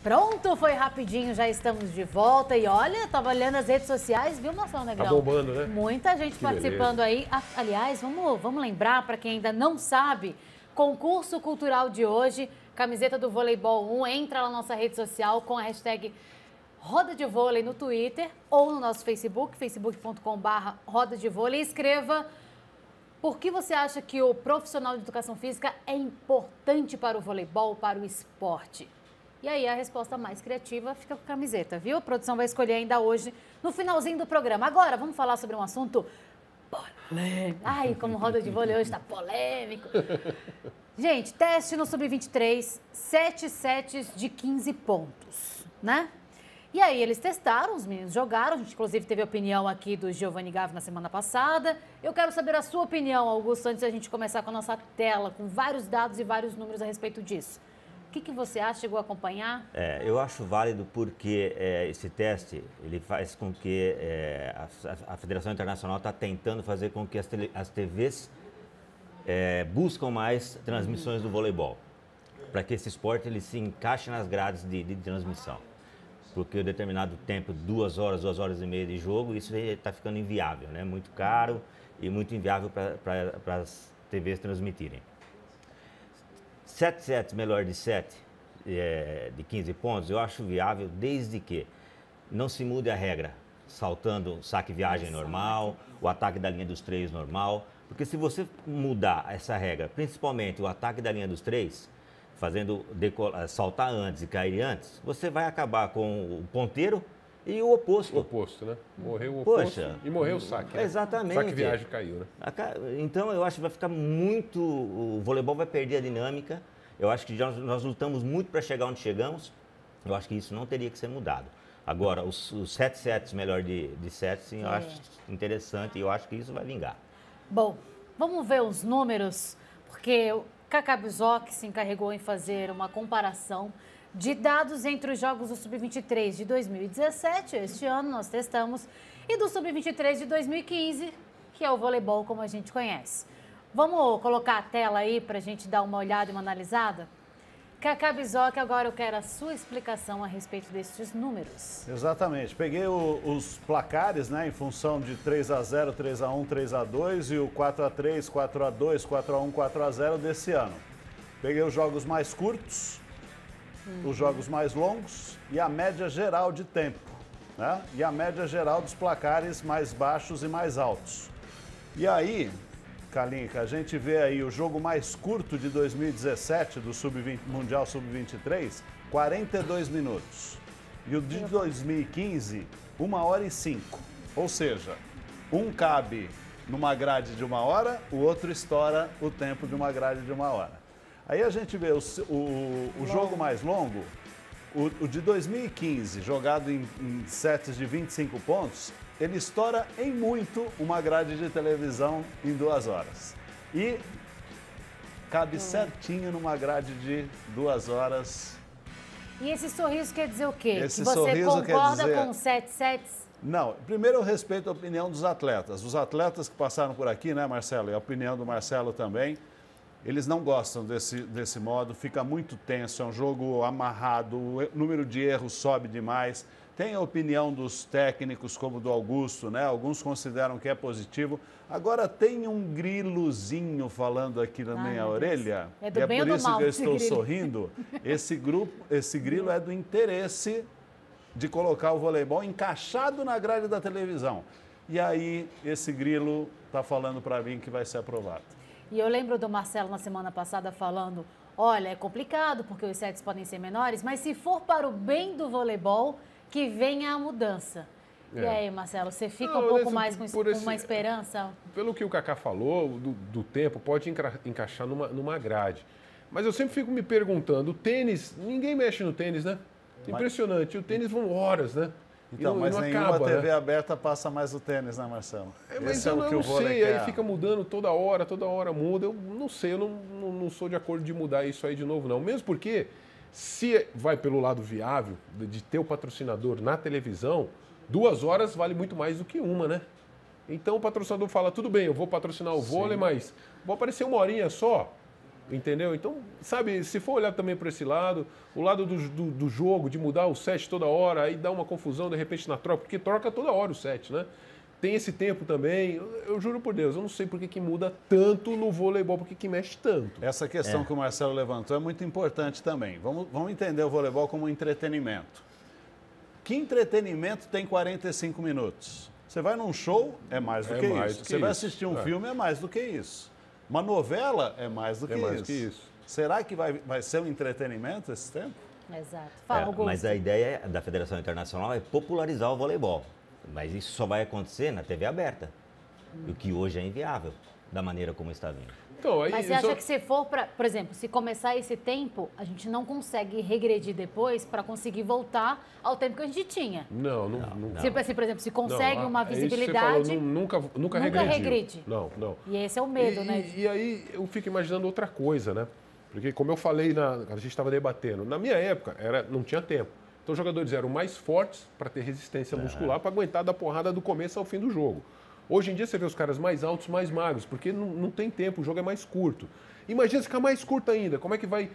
Pronto, foi rapidinho, já estamos de volta. E olha, tava olhando as redes sociais, viu, Marcelo Negrão? Tá bombando, né? Muita gente Que participando beleza. aí. Aliás, vamos lembrar, para quem ainda não sabe, concurso cultural de hoje, camiseta do Voleibol 1, entra lá na nossa rede social com a hashtag Roda de Vôlei no Twitter ou no nosso Facebook, facebook.com/Roda de Vôlei. Escreva por que você acha que o profissional de educação física é importante para o voleibol, para o esporte. E aí a resposta mais criativa fica com a camiseta, viu? A produção vai escolher ainda hoje, no finalzinho do programa. Agora, vamos falar sobre um assunto polêmico. Ai, como Roda de Vôlei hoje está polêmico. Gente, teste no Sub-23, 7 sets de 15 pontos, né? E aí eles testaram, os meninos jogaram, a gente inclusive teve a opinião aqui do Giovanni Gavi na semana passada. Eu quero saber a sua opinião, Augusto, antes da gente começar com a nossa tela, com vários dados e vários números a respeito disso. O que você acha? Chegou a acompanhar? Eu acho válido porque esse teste ele faz com que a Federação Internacional está tentando fazer com que as TVs buscam mais transmissões do voleibol, para que esse esporte ele se encaixe nas grades de transmissão. Porque o determinado tempo, 2 horas, 2 horas e meia de jogo, isso está ficando inviável, né? Muito caro e muito inviável para as TVs transmitirem. 7 sets melhor de 7, de 15 pontos, eu acho viável desde que não se mude a regra, saltando saque-viagem normal, o ataque da linha dos 3 normal. Porque se você mudar essa regra, principalmente o ataque da linha dos 3, fazendo saltar antes e cair antes, você vai acabar com o ponteiro e o oposto. O oposto, né? Morreu o oposto. Poxa, e morreu o saque. Né? Exatamente. O saque-viagem caiu, né? Então, eu acho que vai ficar muito... O voleibol vai perder a dinâmica. Eu acho que nós lutamos muito para chegar onde chegamos. Eu acho que isso não teria que ser mudado. Agora, os 7 sets melhor de 7, sim, eu acho interessante e eu acho que isso vai vingar. Bom, vamos ver os números, porque o Cacá Bizoc se encarregou em fazer uma comparação de dados entre os jogos do Sub-23 de 2017, este ano nós testamos, e do Sub-23 de 2015, que é o voleibol como a gente conhece. Vamos colocar a tela aí para a gente dar uma olhada e uma analisada? Cacá Bizoc, agora eu quero a sua explicação a respeito desses números. Exatamente. Peguei os placares, né, em função de 3-0, 3-1, 3-2 e o 4-3, 4-2, 4-1, 4-0 desse ano. Peguei os jogos mais curtos, os jogos mais longos e a média geral de tempo, né? E a média geral dos placares mais baixos e mais altos. E aí, Kalinka, a gente vê aí o jogo mais curto de 2017 do Mundial Sub-23, 42 minutos. E o de 2015, 1h05. Ou seja, um cabe numa grade de 1 hora, o outro estoura o tempo de uma grade de 1 hora. Aí a gente vê o jogo mais longo, o de 2015, jogado em sets de 25 pontos, ele estoura em muito uma grade de televisão em 2 horas. E cabe certinho numa grade de 2 horas. E esse sorriso quer dizer o quê? Esse que você sorriso concorda quer dizer... com os 7 sets? Não, primeiro eu respeito a opinião dos atletas. Os atletas que passaram por aqui, né, Marcelo? E a opinião do Marcelo também. Eles não gostam desse modo, fica muito tenso, é um jogo amarrado, o número de erros sobe demais. Tem a opinião dos técnicos, como do Augusto, né? Alguns consideram que é positivo. Agora tem um grilozinho falando aqui na minha orelha. É do e é bem por ou do isso mal que eu esse estou grilo? sorrindo. Esse grilo é do interesse de colocar o voleibol encaixado na grade da televisão. E aí esse grilo está falando para mim que vai ser aprovado. E eu lembro do Marcelo na semana passada falando, olha, é complicado porque os sets podem ser menores, mas se for para o bem do voleibol, que venha a mudança. E aí, Marcelo, você fica um pouco mais com uma esperança? Pelo que o Cacá falou, do tempo, pode encaixar numa grade. Mas eu sempre fico me perguntando, o tênis, ninguém mexe no tênis, né? Impressionante, o tênis vão horas, né? Então, mas não nenhuma acaba, TV né? aberta passa mais o tênis, né, Marcelo? Mas Esse eu é o que não o vôlei sei, quer. aí fica mudando toda hora muda. Eu não sei, eu não sou de acordo de mudar isso aí de novo, não. Mesmo porque, se vai pelo lado viável, de ter o patrocinador na televisão, 2 horas vale muito mais do que uma, né? Então o patrocinador fala, tudo bem, eu vou patrocinar o vôlei, mas vou aparecer 1 horinha só. Entendeu? Então, sabe, se for olhar também para esse lado, o lado do jogo, de mudar o set toda hora, aí dá uma confusão de repente na troca, porque troca toda hora o set, né? Tem esse tempo também, eu juro por Deus, eu não sei por que muda tanto no voleibol, por que mexe tanto. Essa questão que o Marcelo levantou é muito importante também. Vamos entender o voleibol como entretenimento. Que entretenimento tem 45 minutos? Você vai num show, é mais do que isso. Você vai assistir um filme, é mais do que isso. Uma novela é mais do que isso. Será que vai ser um entretenimento esse tempo? Exato. Fala, mas a ideia da Federação Internacional é popularizar o voleibol. Mas isso só vai acontecer na TV aberta. O que hoje é inviável, da maneira como está vindo. Então, aí, mas você acha que se for para, por exemplo, se começar esse tempo, a gente não consegue regredir depois para conseguir voltar ao tempo que a gente tinha? Não. Se, por exemplo, se consegue uma visibilidade... Você falou, nunca regride. Não. E esse é o medo, né? E aí eu fico imaginando outra coisa, né? Porque como eu falei, a gente estava debatendo, na minha época não tinha tempo. Então os jogadores eram mais fortes para ter resistência muscular, para aguentar da porrada do começo ao fim do jogo. Hoje em dia você vê os caras mais altos, mais magros, porque não tem tempo, o jogo é mais curto. Imagina se ficar mais curto ainda, como é que vai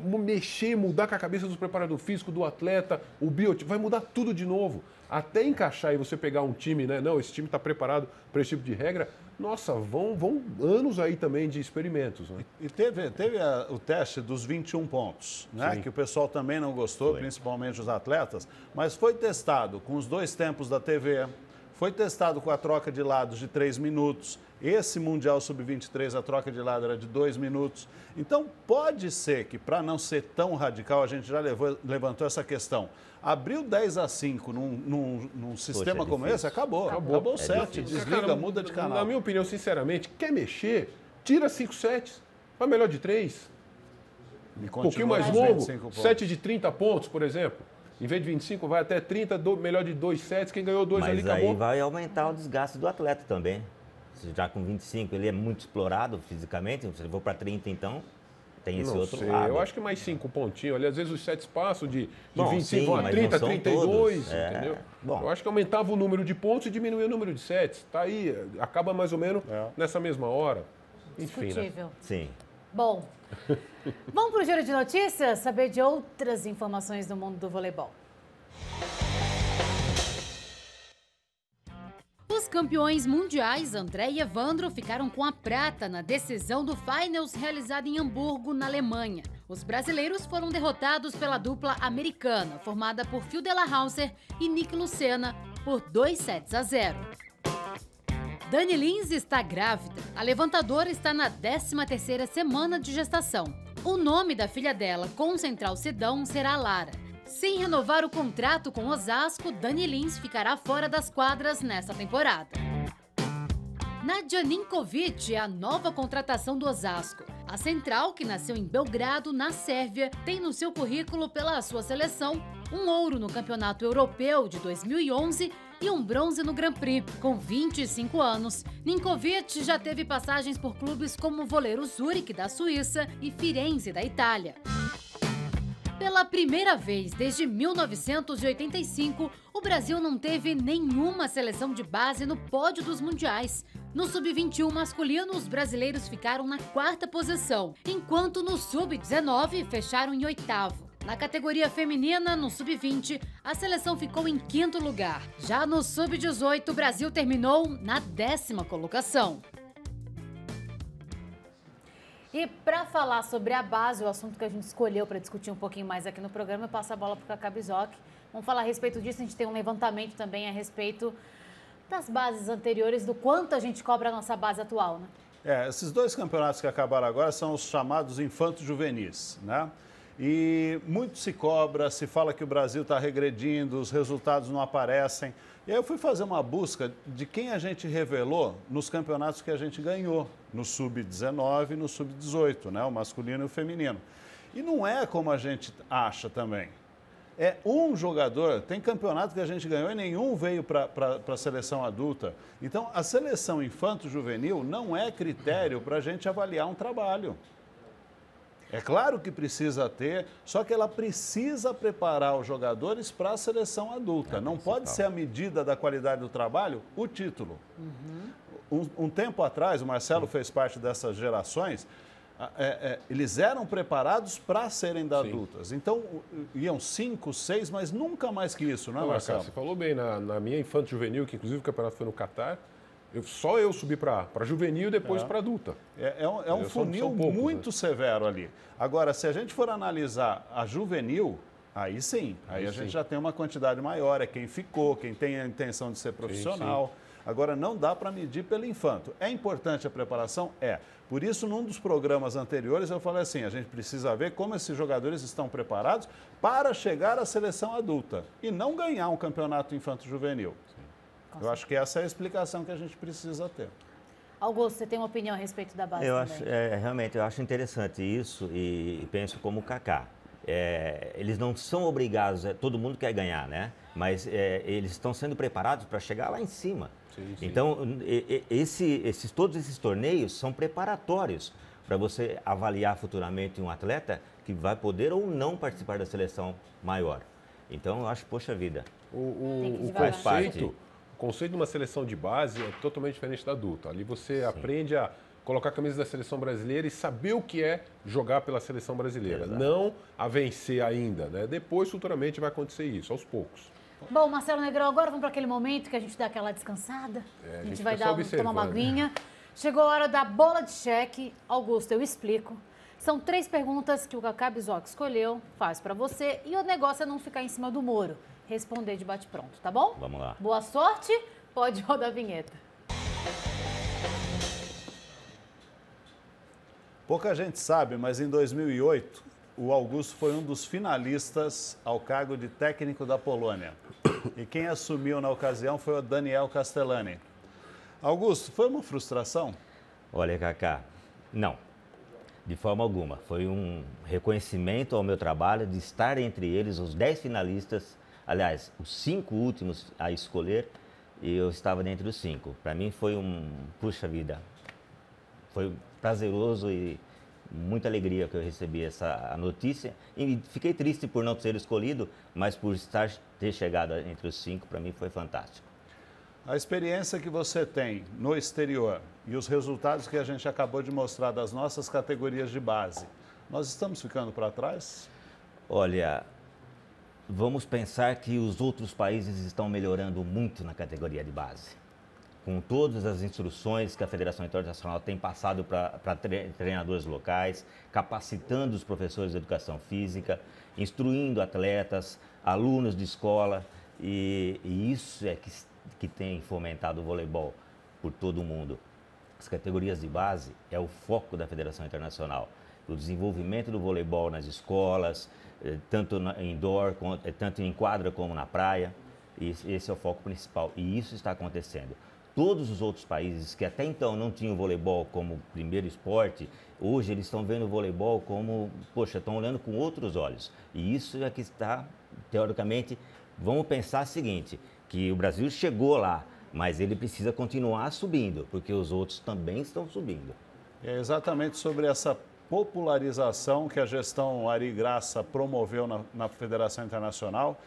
mexer, mudar com a cabeça do preparador físico, do atleta, o biotipo, vai mudar tudo de novo. Até encaixar e você pegar um time, né? Não, esse time está preparado para esse tipo de regra. Nossa, vão anos aí também de experimentos. Né? E teve o teste dos 21 pontos, né? Sim. Que o pessoal também não gostou, principalmente os atletas, mas foi testado com os 2 tempos da TV, foi testado com a troca de lados de 3 minutos. Esse Mundial Sub-23, a troca de lado era de 2 minutos. Então, pode ser que, para não ser tão radical, a gente já levantou essa questão. Abriu 10-5 num sistema como esse, acabou o set, desliga, muda de canal. Na minha opinião, sinceramente, quer mexer, tira 5 sets, vai melhor de 3. Um pouquinho mais longo, set de 30 pontos, por exemplo. Em vez de 25, vai até 30, melhor de 2 sets, quem ganhou 2 ali acabou. Mas aí vai aumentar o desgaste do atleta também. Já com 25 ele é muito explorado fisicamente, se ele for para 30 então, tem esse outro lado. Eu acho que mais 5 pontinhos ali, às vezes os sets passam de 25 sim, a 30, 32, todos. entendeu? Bom. Eu acho que aumentava o número de pontos e diminuía o número de sets. Tá aí, acaba mais ou menos nessa mesma hora. Enfim, discutível. Né? Sim. Bom, vamos para o Giro de Notícias, saber de outras informações do mundo do voleibol. Os campeões mundiais André e Evandro ficaram com a prata na decisão do Finals realizada em Hamburgo, na Alemanha. Os brasileiros foram derrotados pela dupla americana, formada por Phil Delahouser e Nick Lucena, por 2-0. Dani Lins está grávida. A levantadora está na 13ª semana de gestação. O nome da filha dela, com o Central Sidão, será Lara. Sem renovar o contrato com Osasco, Dani Lins ficará fora das quadras nesta temporada. Nadia Ninkovic é a nova contratação do Osasco. A central, que nasceu em Belgrado, na Sérvia, tem no seu currículo pela sua seleção um ouro no Campeonato Europeu de 2011 e um bronze no Grand Prix. Com 25 anos, Ninkovic já teve passagens por clubes como o Voleiro Zurich, da Suíça, e Firenze, da Itália. Pela primeira vez desde 1985, o Brasil não teve nenhuma seleção de base no pódio dos mundiais. No Sub-21 masculino, os brasileiros ficaram na 4ª posição, enquanto no Sub-19 fecharam em 8º. Na categoria feminina, no Sub-20, a seleção ficou em 5º lugar. Já no Sub-18, o Brasil terminou na 10ª colocação. E para falar sobre a base, o assunto que a gente escolheu para discutir um pouquinho mais aqui no programa, eu passo a bola para o Cacá Bizoc. Vamos falar a respeito disso, a gente tem um levantamento também a respeito das bases anteriores, do quanto a gente cobra a nossa base atual, né? Esses 2 campeonatos que acabaram agora são os chamados infantos juvenis, né? E muito se cobra, se fala que o Brasil está regredindo, os resultados não aparecem. E aí eu fui fazer uma busca de quem a gente revelou nos campeonatos que a gente ganhou, no Sub-19 e no Sub-18, né? O masculino e o feminino. E não é como a gente acha também. É um jogador, tem campeonato que a gente ganhou e nenhum veio para a seleção adulta. Então, a seleção infanto-juvenil não é critério para a gente avaliar um trabalho. É claro que precisa ter, só que ela precisa preparar os jogadores para a seleção adulta. Não pode ser a medida da qualidade do trabalho o título. Um tempo atrás, o Marcelo fez parte dessas gerações, eles eram preparados para serem da adultas. Então, iam 5, 6, mas nunca mais que isso, não é, Marcelo? Você falou bem, na minha infante juvenil, que inclusive o campeonato foi no Catar, só eu subi para juvenil e depois para adulta. É um funil poucos, muito severo ali. Agora, se a gente for analisar a juvenil, aí sim, aí a gente já tem uma quantidade maior, é quem ficou, quem tem a intenção de ser profissional. Sim. Agora, não dá para medir pelo infanto. É importante a preparação? É. Por isso, num dos programas anteriores, eu falei assim, a gente precisa ver como esses jogadores estão preparados para chegar à seleção adulta e não ganhar um campeonato infanto-juvenil. Eu acho que essa é a explicação que a gente precisa ter. Augusto, você tem uma opinião a respeito da base Realmente, eu acho interessante isso e penso como o Kaká. Eles não são obrigados, todo mundo quer ganhar, né? Mas eles estão sendo preparados para chegar lá em cima. Sim. Então, todos esses torneios são preparatórios para você avaliar futuramente um atleta que vai poder ou não participar da seleção maior. Então, eu acho, poxa vida, o conceito de uma seleção de base é totalmente diferente da adulta. Ali você aprende a colocar a camisa da seleção brasileira e saber o que é jogar pela seleção brasileira. Exato. Não a vencer ainda, né? Depois, futuramente, vai acontecer isso, aos poucos. Bom, Marcelo Negrão, agora vamos para aquele momento que a gente dá aquela descansada. A gente vai tomar uma aguinha. Chegou a hora da bola de cheque. Augusto, eu explico. São 3 perguntas que o Kaká Bizoc escolheu, faz para você. E o negócio é não ficar em cima do muro. Responder de bate-pronto, tá bom? Vamos lá. Boa sorte. Pode rodar a vinheta. Pouca gente sabe, mas em 2008, o Augusto foi um dos finalistas ao cargo de técnico da Polônia. E quem assumiu na ocasião foi o Daniel Castellani. Augusto, foi uma frustração? Olha, Kaká, não. De forma alguma. Foi um reconhecimento ao meu trabalho de estar entre eles, os 10 finalistas, aliás, os 5 últimos a escolher, e eu estava dentro dos 5. Para mim foi puxa vida, foi prazeroso e muita alegria que eu recebi essa notícia. E fiquei triste por não ter escolhido, mas por ter chegado entre os 5, para mim foi fantástico. A experiência que você tem no exterior e os resultados que a gente acabou de mostrar das nossas categorias de base, nós estamos ficando para trás? Olha, vamos pensar que os outros países estão melhorando muito na categoria de base. Com todas as instruções que a Federação Internacional tem passado para treinadores locais, capacitando os professores de educação física, instruindo atletas, alunos de escola, e isso é que tem fomentado o voleibol por todo o mundo. As categorias de base é o foco da Federação Internacional. O desenvolvimento do voleibol nas escolas, tanto indoor, tanto em quadra como na praia, esse é o foco principal, e isso está acontecendo. Todos os outros países que até então não tinham o voleibol como primeiro esporte, hoje eles estão vendo o voleibol como, poxa, estão olhando com outros olhos. E isso é que está, teoricamente, vamos pensar o seguinte, que o Brasil chegou lá, mas ele precisa continuar subindo, porque os outros também estão subindo. É exatamente sobre essa popularização que a gestão Ari Graça promoveu na Federação Internacional.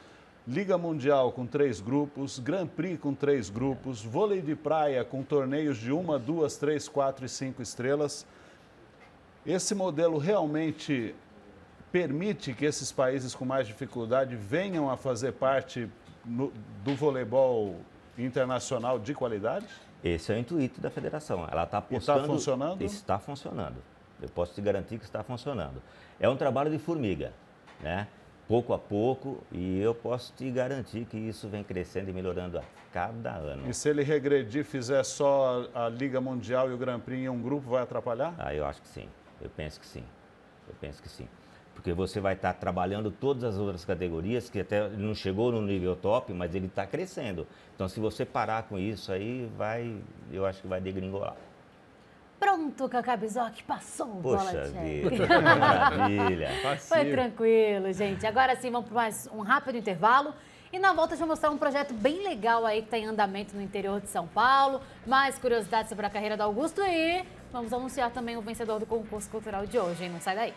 Liga Mundial com 3 grupos, Grand Prix com 3 grupos, vôlei de praia com torneios de 1, 2, 3, 4 e 5 estrelas. Esse modelo realmente permite que esses países com mais dificuldade venham a fazer parte do voleibol internacional de qualidade? Esse é o intuito da federação. Ela está apostando... Está funcionando? Está funcionando. Eu posso te garantir que está funcionando. É um trabalho de formiga, né? Pouco a pouco, e eu posso te garantir que isso vem crescendo e melhorando a cada ano. E se ele regredir, fizer só a Liga Mundial e o Grand Prix em um grupo, vai atrapalhar? Eu acho que sim. Eu penso que sim. Eu penso que sim. Porque você vai estar trabalhando todas as outras categorias, que até não chegou no nível top, mas ele está crescendo. Então, se você parar com isso aí, eu acho que vai degringolar. Pronto, Kaká Bizoc, passou o bola Poxa de vida, cheque. que maravilha. Foi tranquilo, gente. Agora sim, vamos para mais um rápido intervalo. E na volta eu vou mostrar um projeto bem legal aí que está em andamento no interior de São Paulo. Mais curiosidades sobre a carreira do Augusto e vamos anunciar também o vencedor do concurso cultural de hoje, hein? Não sai daí.